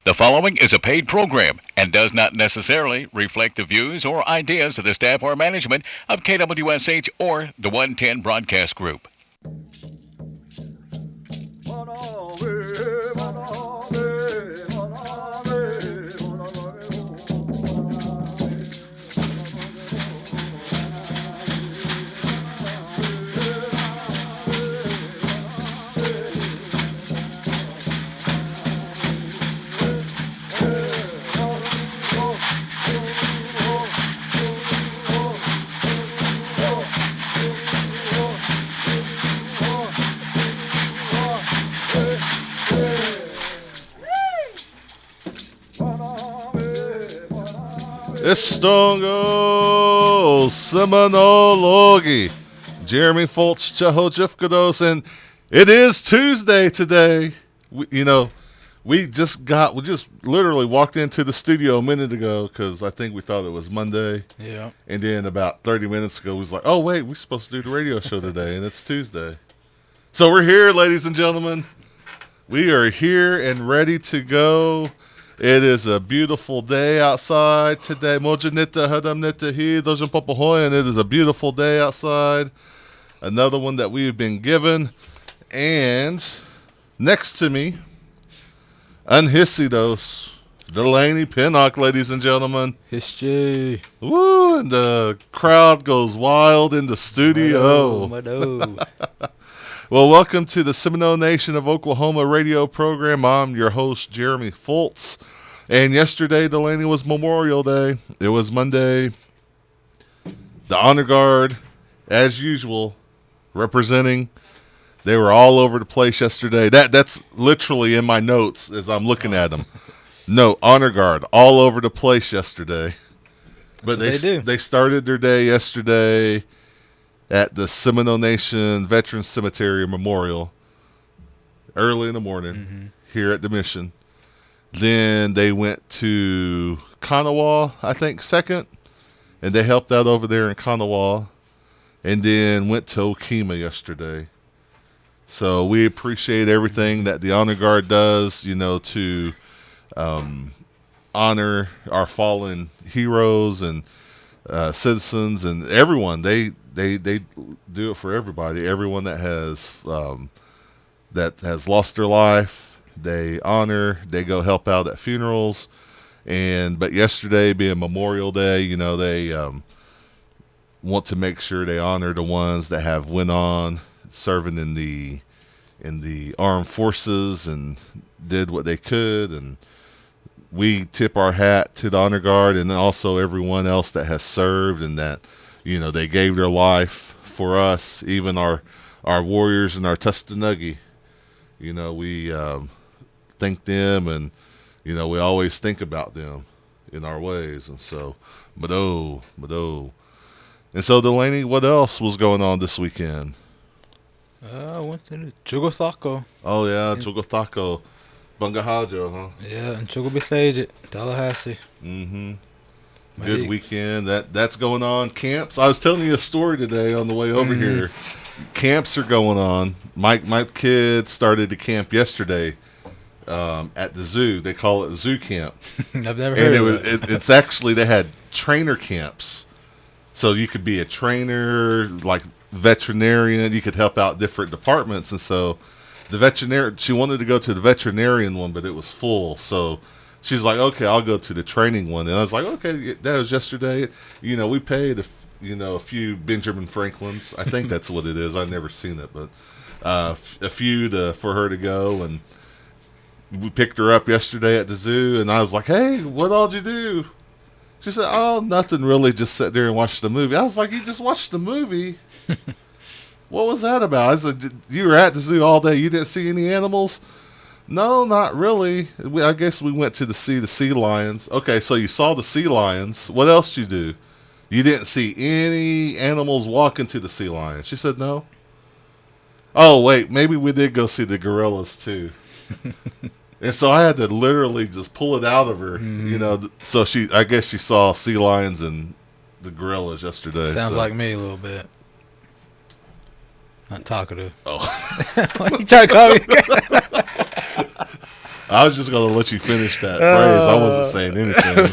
The following is a paid program and does not necessarily reflect the views or ideas of the staff or management of KWSH or the 110 Broadcast Group. Estongo Seminole, Jeremy FULTZ, Chahojifkados, and it is Tuesday today. We just literally walked into the studio a minute ago because I think we thought it was Monday. Yeah. And then about 30 minutes ago, we was like, oh, wait, we're supposed to do the radio show today, and it's Tuesday. So we're here, ladies and gentlemen. We are here and ready to go. It is a beautiful day outside today. Mojanita Hadamnita Hi Dojan Papahoyan. It is a beautiful day outside. Another one that we've been given. And next to me, Unhisidos, DELANEY PENNOCK, ladies and gentlemen. History. Woo, and the crowd goes wild in the studio. Well, welcome to the Seminole Nation of Oklahoma radio program. I'm your host, Jeremy FULTZ. And yesterday, DELANEY, was Memorial Day. It was Monday. The Honor Guard, as usual, representing. They were all over the place yesterday. That's literally in my notes as I'm looking at them. No, Honor Guard, all over the place yesterday. But they started their day yesterday at the Seminole Nation Veterans Cemetery Memorial early in the morning here at the Mission. Then they went to Kanawha, I think, second, and they helped out over there in Kanawha, and then went to Okemah yesterday. So we appreciate everything that the Honor Guard does, to honor our fallen heroes and citizens and everyone. They do it for everybody. Everyone that has lost their life, they honor. They go help out at funerals. But yesterday being Memorial Day, they want to make sure they honor the ones that have went on serving in the armed forces and did what they could. And we tip our hat to the Honor Guard and also everyone else that has served and that they gave their life for us, even our warriors and our Tustanuggy. We thank them, and we always think about them in our ways. And so, but oh. And so, DELANEY, what else was going on this weekend? I went to Chugothaco. Oh, yeah, Chugothaco. Bungahajo, huh? Yeah, and Chugobisage, Tallahassee. Mm-hmm. Good weekend. That's going on. Camps. I was telling you a story today on the way over here. Camps are going on. My kids started to camp yesterday at the zoo. They call it zoo camp. I've never heard of it. It's actually, they had trainer camps. So you could be a trainer, like veterinarian. You could help out different departments. And so the veterinarian, she wanted to go to the veterinarian one, but it was full. So she's like, okay, I'll go to the training one. And I was like, okay, that was yesterday. We paid, a few Benjamin Franklins. I think that's what it is. I've never seen it, but a few for her to go. And we picked her up yesterday at the zoo. And I was like, hey, what all did you do? She said, oh, nothing really. Just sat there and watched the movie. I was like, you just watched the movie? What was that about? I said, you were at the zoo all day. You didn't see any animals? No, not really. I guess we went to see the sea lions. Okay, so you saw the sea lions. What else did you do? You didn't see any animals walking to the sea lions. She said no. Oh, wait, maybe we did go see the gorillas too. And so I had to literally just pull it out of her, So I guess she saw sea lions and the gorillas yesterday. Sounds like me a little bit. Not talkative. Oh. You trying to call me? I was just going to let you finish that phrase. I wasn't saying anything.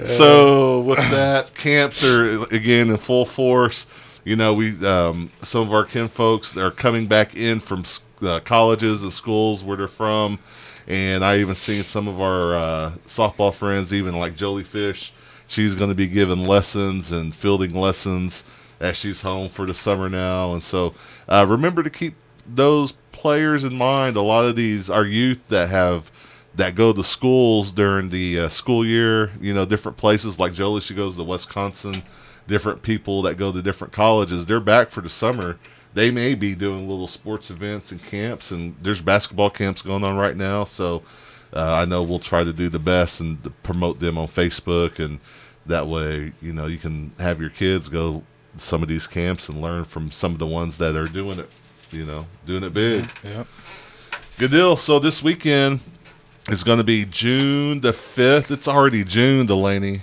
So with that, camps are, again, in full force. You know, we some of our kin folks are coming back in from colleges and schools where they're from. And I even seen some of our softball friends, even like Jolie Fish. She's going to be giving lessons and fielding lessons as she's home for the summer now. And so remember to keep those players in mind. A lot of these are youth that go to schools during the school year, you know, different places like Jolie, she goes to Wisconsin, different people that go to different colleges. They're back for the summer. They may be doing little sports events and camps, and there's basketball camps going on right now. So I know we'll try to do the best and to promote them on Facebook, and that way, you know, you can have your kids go to some of these camps and learn from some of the ones that are doing it, you know, doing it big. Yeah. Good deal. So this weekend is going to be June the 5th. It's already June, Delaney.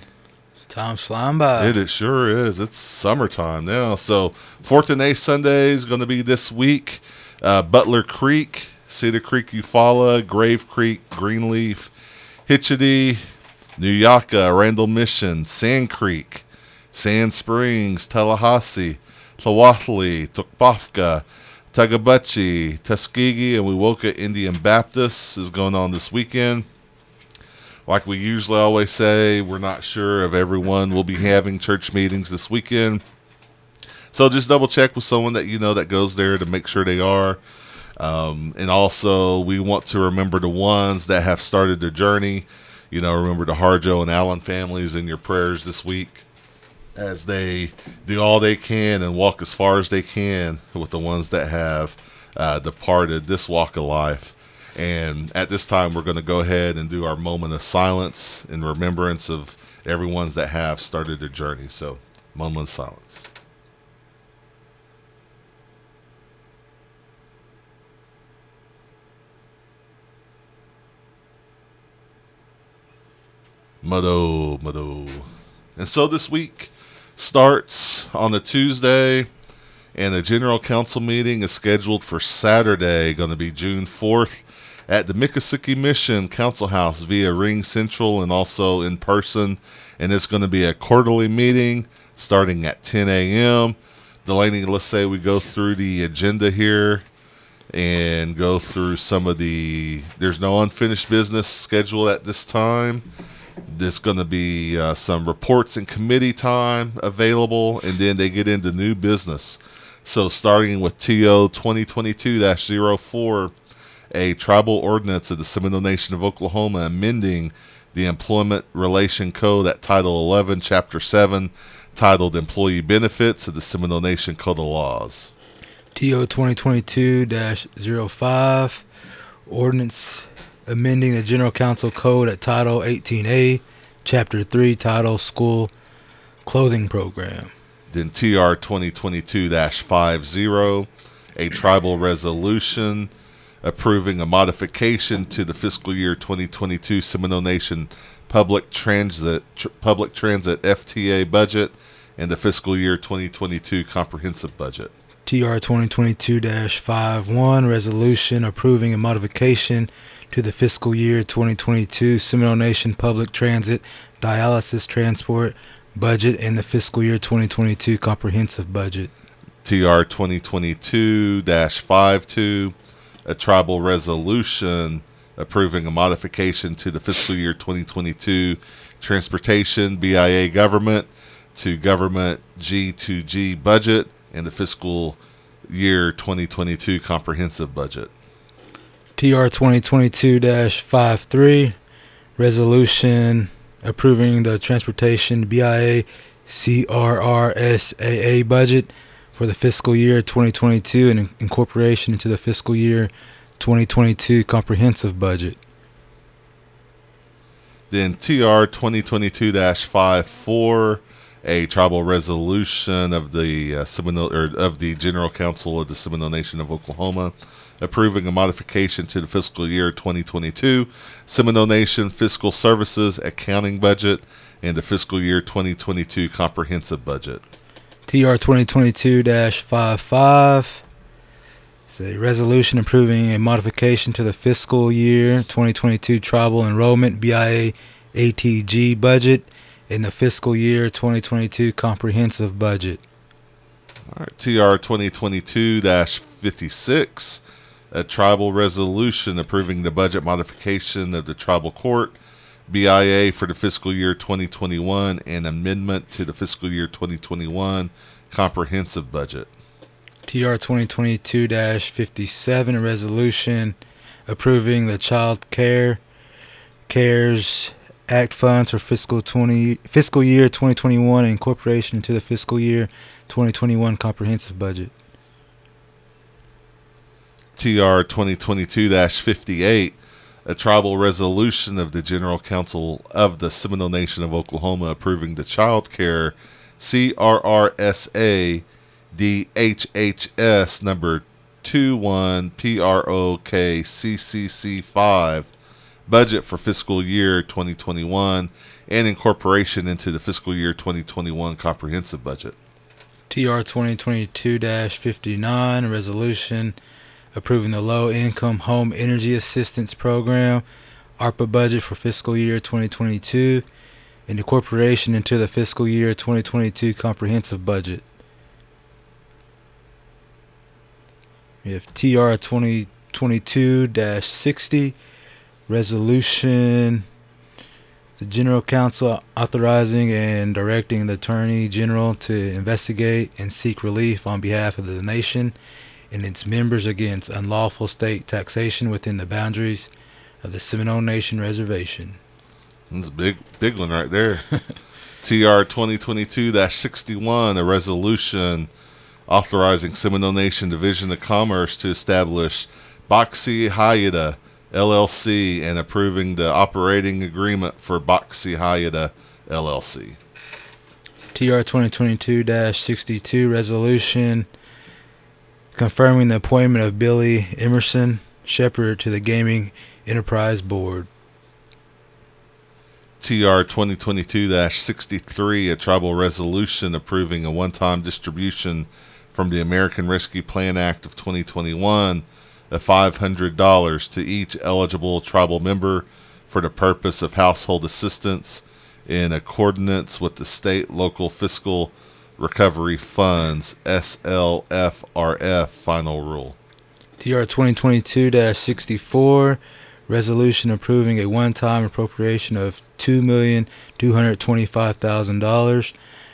Time's flying by. It sure is. It's summertime now. So 4th and 8th Sunday is going to be this week. Butler Creek, Cedar Creek, Eufaula, Grave Creek, Greenleaf, Hitchity, New Yucca, Randall Mission, Sand Creek, Sand Springs, Tallahassee, Tlawatley, Tukpofka, Tagabuchi, Tuskegee, and Wewoka Indian Baptist is going on this weekend. Like we usually always say, we're not sure if everyone will be having church meetings this weekend. So just double check with someone that you know that goes there to make sure they are. And also, we want to remember the ones that have started their journey. You know, remember the Harjo and Allen families in your prayers this week as they do all they can and walk as far as they can with the ones that have departed this walk of life. And at this time, we're going to go ahead and do our moment of silence in remembrance of everyone that have started their journey. So, moment of silence. Mado. And so this week starts on a Tuesday, and the General Council meeting is scheduled for Saturday, going to be June 4th, at the Miccosukee Mission Council House via Ring Central and also in person. And it's going to be a quarterly meeting starting at 10 a.m. Delaney, let's say we go through the agenda here and go through some of there's no unfinished business scheduled at this time. There's going to be some reports and committee time available, and then they get into new business. So starting with TO 2022-04, a tribal ordinance of the Seminole Nation of Oklahoma amending the Employment Relation Code at Title 11, Chapter 7, titled Employee Benefits of the Seminole Nation Code of Laws. TO 2022-05, ordinance amending the General Council Code at Title 18A, Chapter 3, title School Clothing Program. Then TR 2022-50, a tribal resolution approving a modification to the fiscal year 2022 Seminole Nation Public Transit FTA budget and the fiscal year 2022 comprehensive budget. TR 2022-51, resolution approving a modification to the fiscal year 2022 Seminole Nation Public Transit Dialysis Transport budget and the fiscal year 2022 comprehensive budget. TR 2022-52, a tribal resolution approving a modification to the fiscal year 2022 Transportation BIA Government to Government G2G budget and the fiscal year 2022 comprehensive budget. TR 2022-53, resolution approving the Transportation BIA CRRSAA budget for the fiscal year 2022 and incorporation into the fiscal year 2022 comprehensive budget. Then TR 2022-54, a tribal resolution of the Seminole of the General Council of the Seminole Nation of Oklahoma, approving a modification to the fiscal year 2022 Seminole Nation Fiscal Services Accounting Budget and the fiscal year 2022 comprehensive budget. TR 2022-55, It's a resolution approving a modification to the fiscal year 2022 tribal enrollment BIA ATG budget in the fiscal year 2022 comprehensive budget. All right, TR 2022-56, a tribal resolution approving the budget modification of the tribal court BIA for the fiscal year 2021 and amendment to the fiscal year 2021 comprehensive budget. TR 2022-57, a resolution approving the Child Cares Act funds for fiscal year 2021 and incorporation into the fiscal year 2021 comprehensive budget. TR 2022-58, a tribal resolution of the General Council of the Seminole Nation of Oklahoma approving the Child Care CRRSA DHHS number 21PROKCCC5 budget for fiscal year 2021 and incorporation into the fiscal year 2021 comprehensive budget. TR 2022-59, a resolution approving the Low Income Home Energy Assistance Program ARPA budget for fiscal year 2022 and incorporation into the fiscal year 2022 comprehensive budget. We have TR 2022-60, resolution, the General Council authorizing and directing the Attorney General to investigate and seek relief on behalf of the nation and its members against unlawful state taxation within the boundaries of the Seminole Nation Reservation. That's a big one right there. TR 2022-61, a resolution authorizing Seminole Nation Division of Commerce to establish Boxy Hayata LLC and approving the operating agreement for Boxy Hayata LLC. TR 2022-62, resolution confirming the appointment of Billy Emerson Shepard to the Gaming Enterprise Board. TR 2022-63, a tribal resolution approving a one-time distribution from the American Rescue Plan Act of 2021 of $500 to each eligible tribal member for the purpose of household assistance in accordance with the State Local Fiscal Recovery Funds SLFRF final rule. TR 2022-64, resolution approving a one-time appropriation of $2,225,000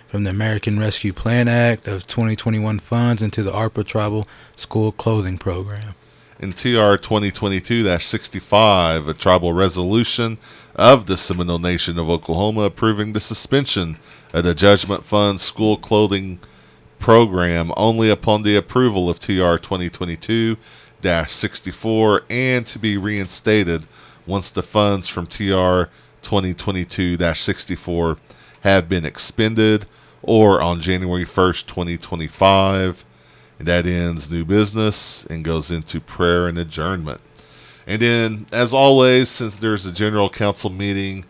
from the American Rescue Plan Act of 2021 funds into the ARPA Tribal School Clothing Program. In TR 2022-65, a tribal resolution of the Seminole Nation of Oklahoma approving the suspension of the Judgment Fund School Clothing Program only upon the approval of TR 2022-64 and to be reinstated once the funds from TR 2022-64 have been expended or on January 1st, 2025. And that ends new business and goes into prayer and adjournment. And then, as always, since there's a general council meeting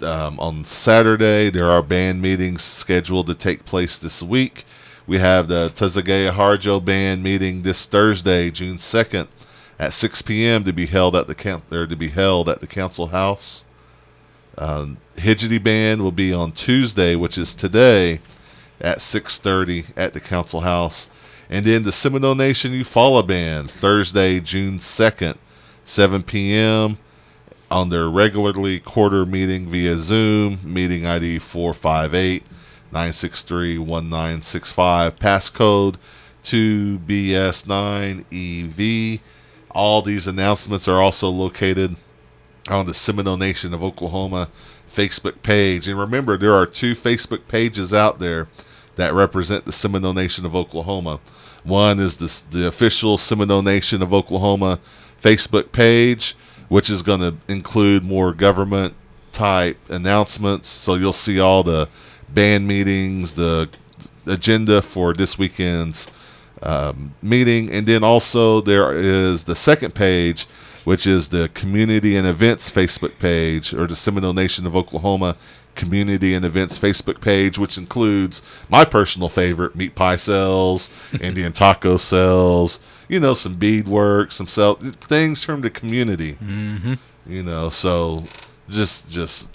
on Saturday, there are band meetings scheduled to take place this week. We have the Tazigaya Harjo band meeting this Thursday, June 2nd, at 6 p.m. to be held at the council house. Hidgety band will be on Tuesday, which is today, at 6:30 at the council house. And then the Seminole Nation Eufaula Band, Thursday, June 2nd, 7 p.m. on their regularly quarter meeting via Zoom, meeting ID 458-963-1965, passcode 2BS9EV. All these announcements are also located on the Seminole Nation of Oklahoma Facebook page. And remember, there are two Facebook pages out there that represent the Seminole Nation of Oklahoma. One is the official Seminole Nation of Oklahoma Facebook page, which is going to include more government type announcements. So you'll see all the band meetings, the agenda for this weekend's meeting. And then also there is the second page, which is the Community and Events Facebook page, or the Seminole Nation of Oklahoma community and events Facebook page, which includes my personal favorite, meat pie sales, Indian taco sales, some beadwork, some things from the community. Mm-hmm. So just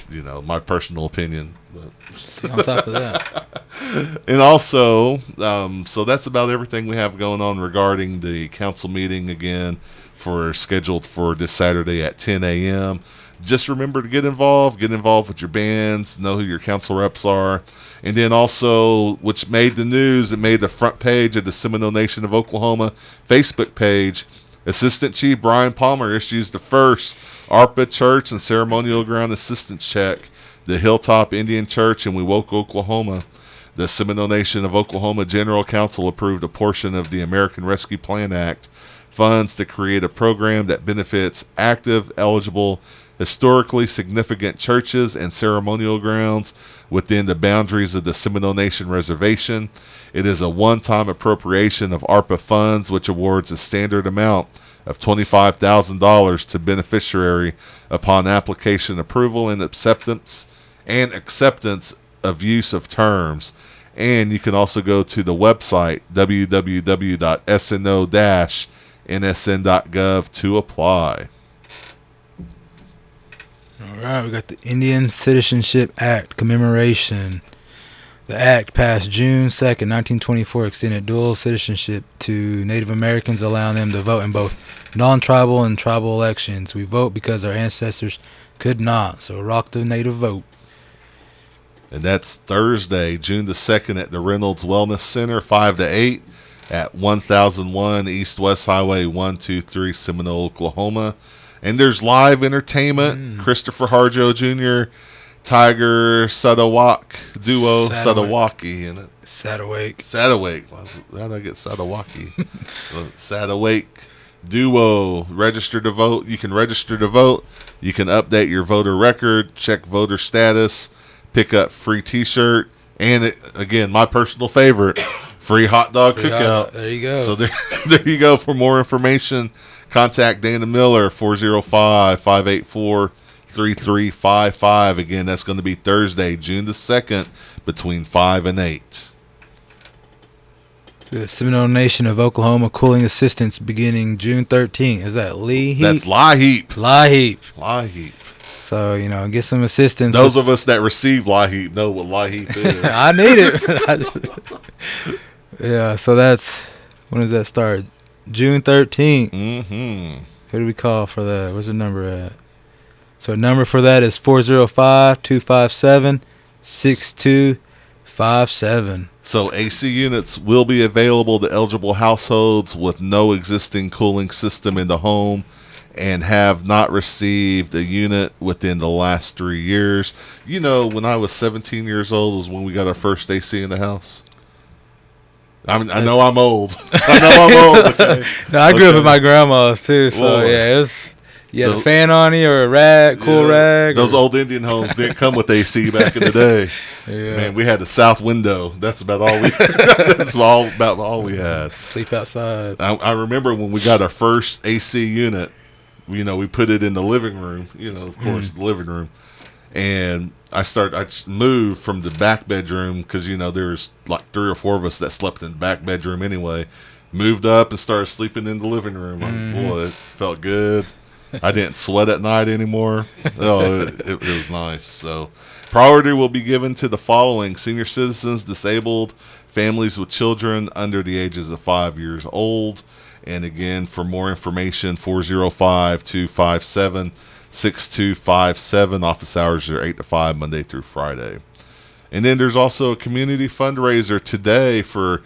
my personal opinion. But Stay on top of that. And also, so that's about everything we have going on regarding the council meeting again scheduled for this Saturday at 10 a.m. Just remember to get involved with your bands, know who your council reps are. And then also, which made the news, it made the front page of the Seminole Nation of Oklahoma Facebook page. Assistant Chief Brian Palmer issues the first ARPA Church and Ceremonial Ground Assistance Check, the Hilltop Indian Church in Wewoka, Oklahoma. The Seminole Nation of Oklahoma General Council approved a portion of the American Rescue Plan Act funds to create a program that benefits active, eligible, historically significant churches and ceremonial grounds within the boundaries of the Seminole Nation Reservation. It is a one-time appropriation of ARPA funds, which awards a standard amount of $25,000 to beneficiary upon application, approval, and acceptance of use of terms. And you can also go to the website www.sno-nsn.gov to apply. All right, we got the Indian Citizenship Act commemoration. The act passed June 2nd, 1924, extended dual citizenship to Native Americans, allowing them to vote in both non-tribal and tribal elections. We vote because our ancestors could not, so rock the native vote. And that's Thursday, June the 2nd at the Reynolds Wellness Center, 5 to 8 at 1001 East West Highway 123, Seminole, Oklahoma. And there's live entertainment. Christopher Harjo Jr., Tiger Sadawak duo, Sadawaki in it. Sadawake. How did I get Sadawaki? Sadawake duo. Register to vote. You can register to vote. You can update your voter record, check voter status, pick up free T-shirt, and again, my personal favorite, free hot dog cookout. There you go. So there you go. For more information, contact Dana Miller, 405-584-3355. Again, that's going to be Thursday, June the 2nd, between 5 and 8. The Seminole Nation of Oklahoma Cooling Assistance beginning June 13th. Is that Lee Heap? That's LIHEAP. LIHEAP. So, get some assistance. Those of us that receive LIHEAP know what LIHEAP is. I need it. Yeah, so that's, when does that start? June 13th. Mm-hmm. Who do we call for that? Where's the number at? So the number for that is 405-257-6257. So AC units will be available to eligible households with no existing cooling system in the home and have not received a unit within the last 3 years. When I was 17 years old was when we got our first AC in the house. I know I'm old. Okay. No, I grew up with my grandma's too, so Lord. Yeah, it was. You had a fan on you or a rag, rag. Those old Indian homes didn't come with AC back in the day. Yeah. Man, we had the south window. That's about all we. That's about all we had. Sleep outside. I remember when we got our first AC unit. We put it in the living room. Of course, the living room. And I moved from the back bedroom because there's like 3 or 4 of us that slept in the back bedroom anyway. Moved up and started sleeping in the living room. Boy, it felt good. I didn't sweat at night anymore. Oh, it was nice. So, priority will be given to the following: senior citizens, disabled, families with children under the ages of 5 years old. And again, for more information, 405-257-6257. Office hours are 8 to 5, Monday through Friday. And then there's also a community fundraiser today for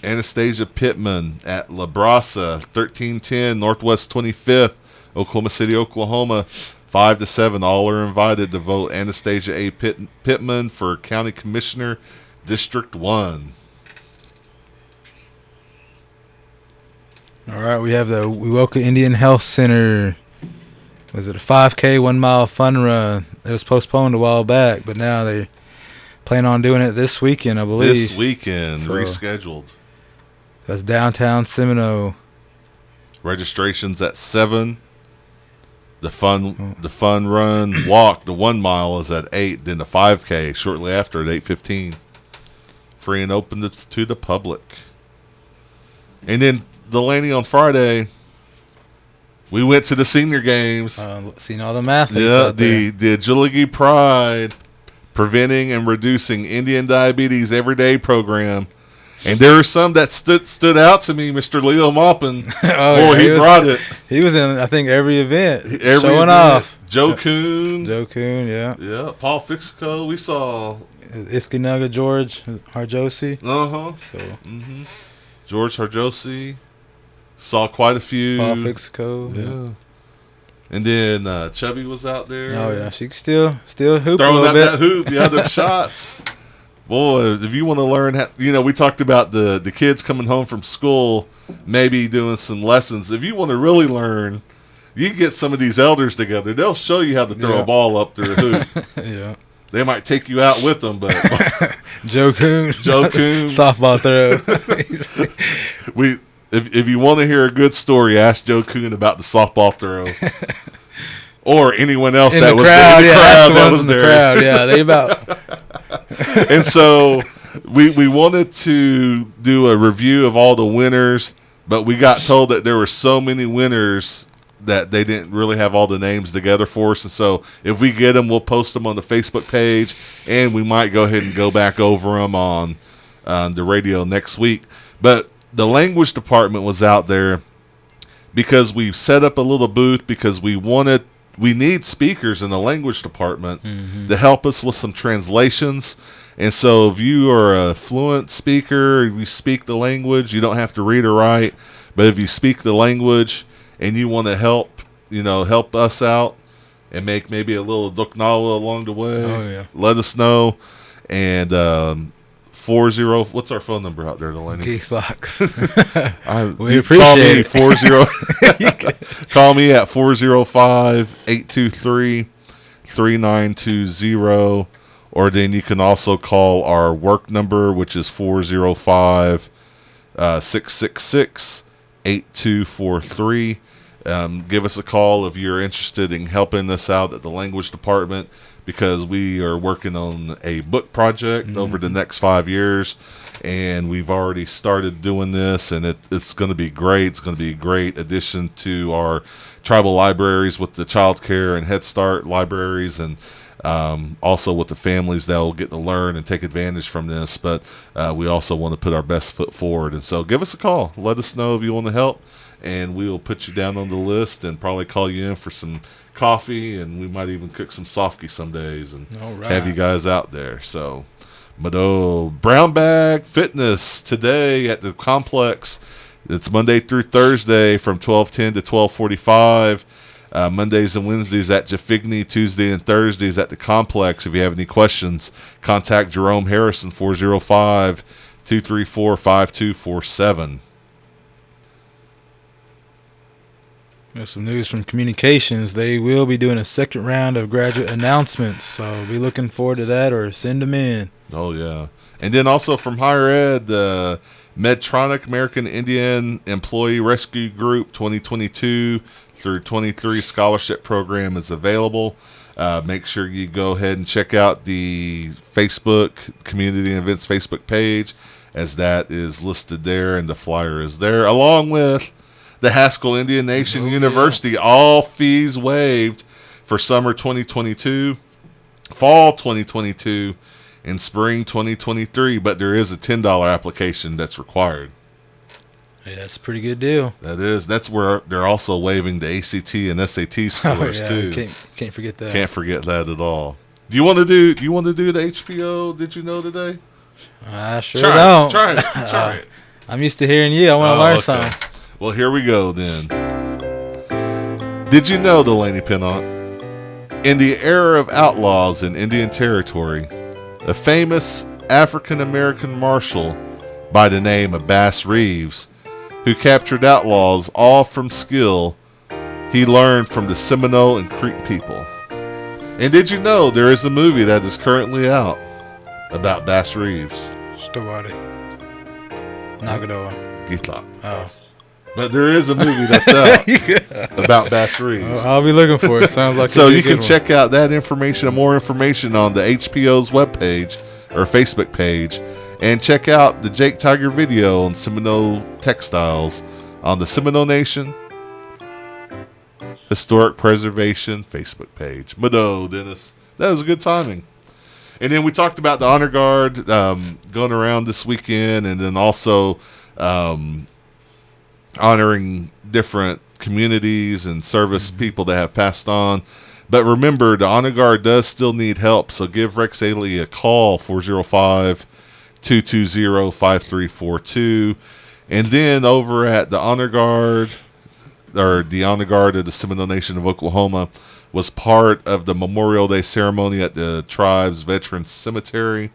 Anastasia Pittman at La Brasa, 1310 Northwest 25th, Oklahoma City, Oklahoma, 5 to 7. All are invited to vote Anastasia A. Pittman for County Commissioner, District 1. All right, we have the Wewoka Indian Health Center. Was it a 5K 1 mile fun run? It was postponed a while back, but now they plan on doing it this weekend, I believe. This weekend, rescheduled. That's downtown Seminole. Registration's at 7. The fun run walk, the 1 mile is at 8. Then the 5K shortly after at 8:15. Free and open to the public. And then Delaney on Friday, we went to the senior games. Seen all the athletes out there. The Agility Pride Preventing and Reducing Indian Diabetes Everyday Program. And there were some that stood out to me, Mr. Leo Maupin. He brought it. He was in, I think, every event. Showing event. Off. Joe Kuhn. Yeah. Yeah, Paul Fixico. We saw Iskinaga George Harjosi. So, George Harjosi. Saw quite a few. Paul Fixico. Yeah. And then Chubby was out there. Oh, yeah. She still hoop throwing a little bit. That hoop, the other shots. Boy, if you want to learn how, we talked about the kids coming home from school, maybe doing some lessons. If you want to really learn, you can get some of these elders together. They'll show you how to throw a ball up through a hoop. Yeah. They might take you out with them, but Joe Kuhn. Softball throw. If you want to hear a good story, ask Joe Kuhn about the softball throw. Or anyone else in that the was crowd, in the crowd that was there. The crowd, yeah, they about. And so we wanted to do a review of all the winners, but we got told that there were so many winners that they didn't really have all the names together for us. And so if we get them, we'll post them on the Facebook page, and we might go ahead and go back over them on the radio next week. But the language department was out there because we set up a little booth because we need speakers in the language department to help us with some translations. And so if you are a fluent speaker, if you speak the language, you don't have to read or write. But if you speak the language and you want to help us out and make maybe a little duknawa along the way, let us know. And 40, what's our phone number out there, Delaney? Geek Fox. We appreciate it. Call me at 405-823-3920, or then you can also call our work number, which is 405-666-8243. Give us a call if you're interested in helping us out at the language department, because we are working on a book project over the next 5 years, and we've already started doing this, and it's going to be great. It's going to be a great addition to our tribal libraries with the child care and Head Start libraries, and also with the families that will get to learn and take advantage from this. But we also want to put our best foot forward. And so give us a call. Let us know if you want to help, and we will put you down on the list and probably call you in for some coffee, and we might even cook some sofky some days and have you guys out there. So, Brown Bag Fitness today at the complex. It's Monday through Thursday from 12:10 to 12:45. Mondays and Wednesdays at Jafigny, Tuesday and Thursdays at the complex. If you have any questions, contact Jerome Harrison, 405-234-5247. There's some news from communications. They will be doing a second round of graduate announcements, so be looking forward to that, or send them in. Oh, yeah. And then also from higher ed, the Medtronic American Indian Employee Rescue Group 2022 through 23 scholarship program is available. Make sure you go ahead and check out the Facebook Community and Events Facebook page, as that is listed there, and the flyer is there, along with the Haskell Indian Nation University. Yeah. All fees waived for summer 2022, fall 2022, and spring 2023. But there is a $10 application that's required. Hey, that's a pretty good deal. That is. That's where they're also waiving the ACT and SAT scores too. Can't forget that. Can't forget that at all. Do you want to do the HBO? Did you know today? I sure don't. Try it. I'm used to hearing you. I want to learn something. Well, here we go then. Did you know, Delaney Pennock, in the era of outlaws in Indian Territory, a famous African-American marshal by the name of Bass Reeves, who captured outlaws all from skill he learned from the Seminole and Creek people. And did you know there is a movie that is currently out about Bass Reeves? Story. Nagadoa. Gitla. Oh. But there is a movie that's out about Bass Reeves. I'll be looking for it. Sounds like So you can check out that information and more information on the HPO's webpage or Facebook page. And check out the Jake Tiger video on Seminole Textiles on the Seminole Nation Historic Preservation Facebook page. Mado, Dennis. That was good timing. And then we talked about the Honor Guard going around this weekend, and then also honoring different communities and service people that have passed on. But remember, the Honor Guard does still need help, so give Rex Ailey a call, 405-220-5342. And then over at the Honor Guard, or the Honor Guard of the Seminole Nation of Oklahoma, was part of the Memorial Day ceremony at the tribe's Veterans Cemetery.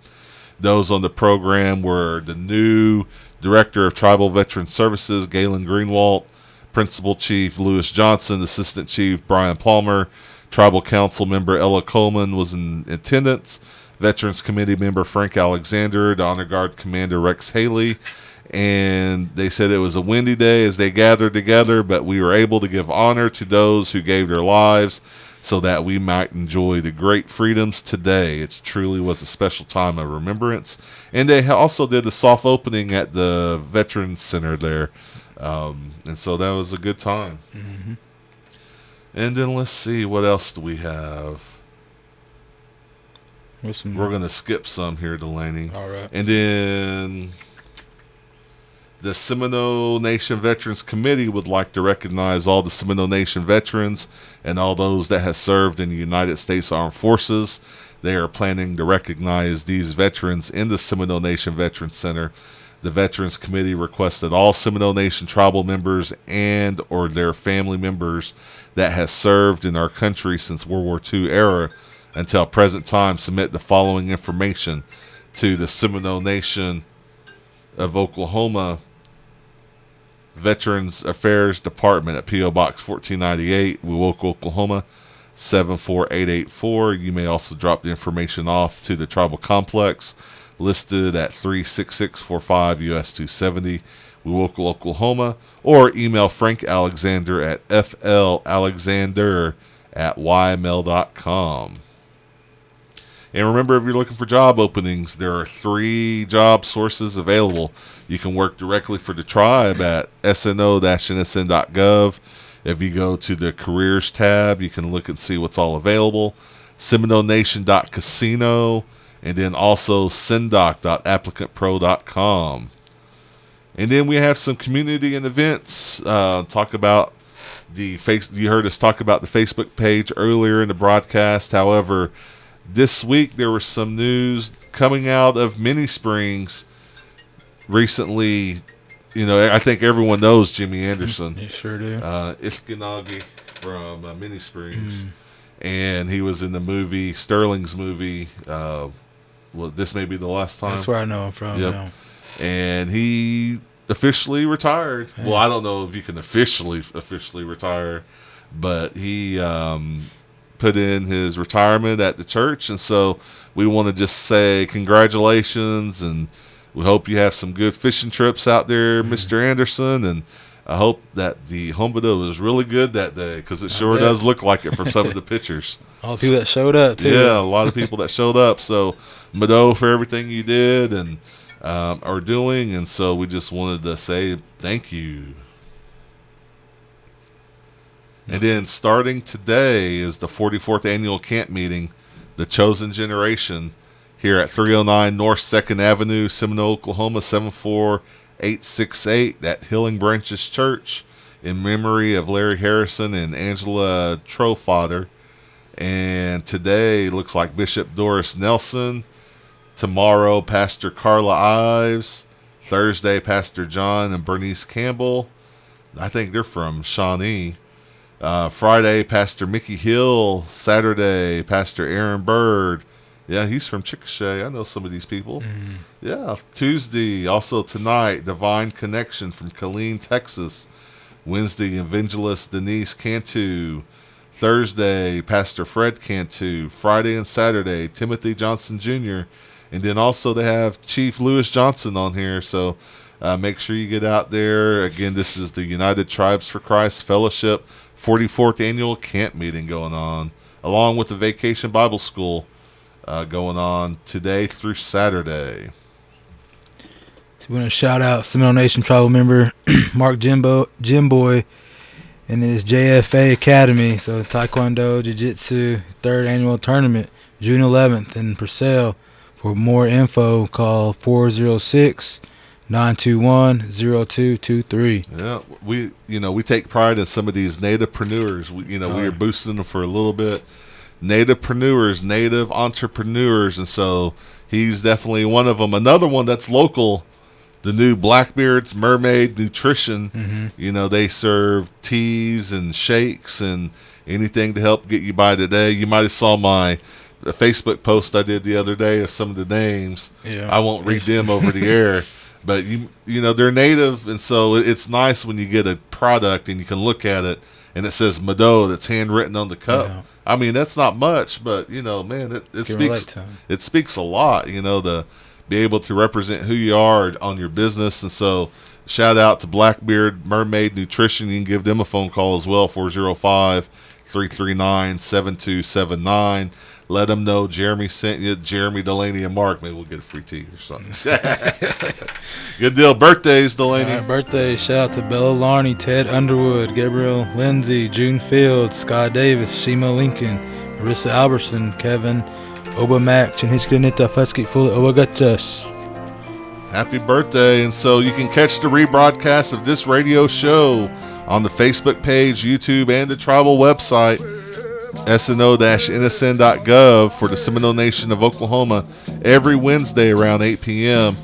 Those on the program were the new Director of Tribal Veteran Services, Galen Greenwalt, Principal Chief Lewis Johnson, Assistant Chief Brian Palmer, Tribal Council member Ella Coleman was in attendance, Veterans Committee member Frank Alexander, the Honor Guard Commander Rex Haley, and they said it was a windy day as they gathered together, but we were able to give honor to those who gave their lives so that we might enjoy the great freedoms today. It truly was a special time of remembrance. And they also did the soft opening at the Veterans Center there. And so that was a good time. Mm-hmm. And then let's see, what else do we have? We're going to skip some here, Delaney. All right. And then the Seminole Nation Veterans Committee would like to recognize all the Seminole Nation veterans and all those that have served in the United States Armed Forces. They are planning to recognize these veterans in the Seminole Nation Veterans Center. The Veterans Committee requested all Seminole Nation tribal members and or their family members that has served in our country since World War II era until present time submit the following information to the Seminole Nation of Oklahoma Veterans Affairs Department at P.O. Box 1498, Wewoka, Oklahoma 74884. You may also drop the information off to the tribal complex listed at 36645 US 270, Wewoka, Oklahoma, or email Frank Alexander at flalexander@ymail.com. And remember, if you're looking for job openings, there are 3 job sources available. You can work directly for the tribe at sno-nsn.gov. If you go to the careers tab, you can look and see what's all available. SeminoleNation.casino, and then also sendoc.applicantpro.com. And then we have some community and events. Talk about you heard us talk about the Facebook page earlier in the broadcast. However, this week there was some news coming out of Mini Springs recently. You know, I think everyone knows Jimmy Anderson. You sure do. Iskinagi from Mini Springs. And he was in the movie, Sterling's movie, well, This May Be the Last Time. That's where I know him from. Yep. Yeah. And he officially retired. Yeah. Well, I don't know if you can officially retire, but he put in his retirement at the church. And so we want to just say congratulations, and we hope you have some good fishing trips out there, Mr. Anderson. And I hope that the Humberto was really good that day, because it sure does look like it from some of the pictures. All the people that showed up, too. Yeah, a lot of people that showed up. So, Mado, for everything you did and are doing. And so we just wanted to say thank you. And then starting today is the 44th annual camp meeting, The Chosen Generation, here at 309 North 2nd Avenue, Seminole, Oklahoma, 74868 at Healing Branches Church, in memory of Larry Harrison and Angela Trofader. And today looks like Bishop Doris Nelson. Tomorrow, Pastor Carla Ives. Thursday, Pastor John and Bernice Campbell. I think they're from Shawnee. Friday, Pastor Mickey Hill. Saturday, Pastor Aaron Bird. Yeah, he's from Chickasha. I know some of these people. Yeah, Tuesday, also tonight, Divine Connection from Killeen, Texas. Wednesday, Evangelist Denise Cantu. Thursday, Pastor Fred Cantu. Friday and Saturday, Timothy Johnson Jr. And then also they have Chief Lewis Johnson on here. So Make sure you get out there. Again, this is the United Tribes for Christ Fellowship 44th Annual Camp Meeting going on, along with the Vacation Bible School going on today through Saturday. So we want to shout out Seminole Nation Tribal member Mark Jimboy and his JFA Academy. So Taekwondo, Jiu-Jitsu, 3rd Annual Tournament, June 11th in Purcell. For more info, call 406-921-0223. Yeah, we take pride in some of these nativepreneurs. We are boosting them for a little bit. Nativepreneurs, native entrepreneurs, and so he's definitely one of them. Another one that's local, the new Blackbeard's Mermaid Nutrition. They serve teas and shakes and anything to help get you by today. You might have saw my Facebook post I did the other day of some of the names. Yeah. I won't read them over the air, but they're native, and so it's nice when you get a product and you can look at it and it says Mado that's handwritten on the cup. Yeah. I mean, that's not much, but man, it speaks a lot. To be able to represent who you are on your business, and so shout out to Blackbeard Mermaid Nutrition. You can give them a phone call as well, 405-339-7279. Let them know Jeremy sent you, Jeremy, Delaney, and Mark. Maybe we'll get a free tea or something. Good deal. Birthdays, Delaney. Birthday. Shout out to Bella Larney, Ted Underwood, Gabriel Lindsay, June Fields, Sky Davis, Shima Lincoln, Marissa Albertson, Kevin Obamak, Chinhichkinita Fatski Fula Obagachas. Happy birthday. And so you can catch the rebroadcast of this radio show on the Facebook page, YouTube, and the tribal website, SNO-NSN.gov, for the Seminole Nation of Oklahoma every Wednesday around 8 p.m.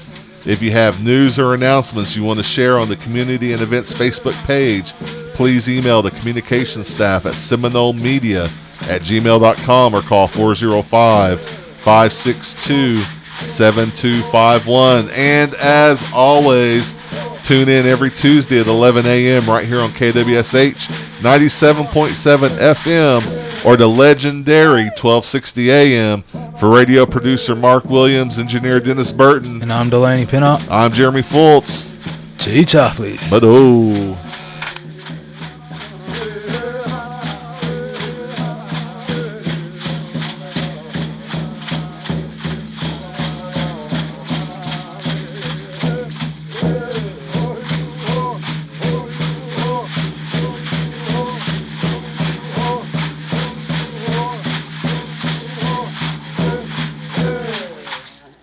If you have news or announcements you want to share on the Community and Events Facebook page, please email the communications staff at seminolemedia@gmail.com or call 405-562-7251. And as always, tune in every Tuesday at 11 a.m. right here on KWSH 97.7 FM or the legendary 1260 AM. For radio producer Mark Williams, engineer Dennis Burton, and I'm Delaney Pennock. I'm Jeremy FULTZ. Chicha, please. But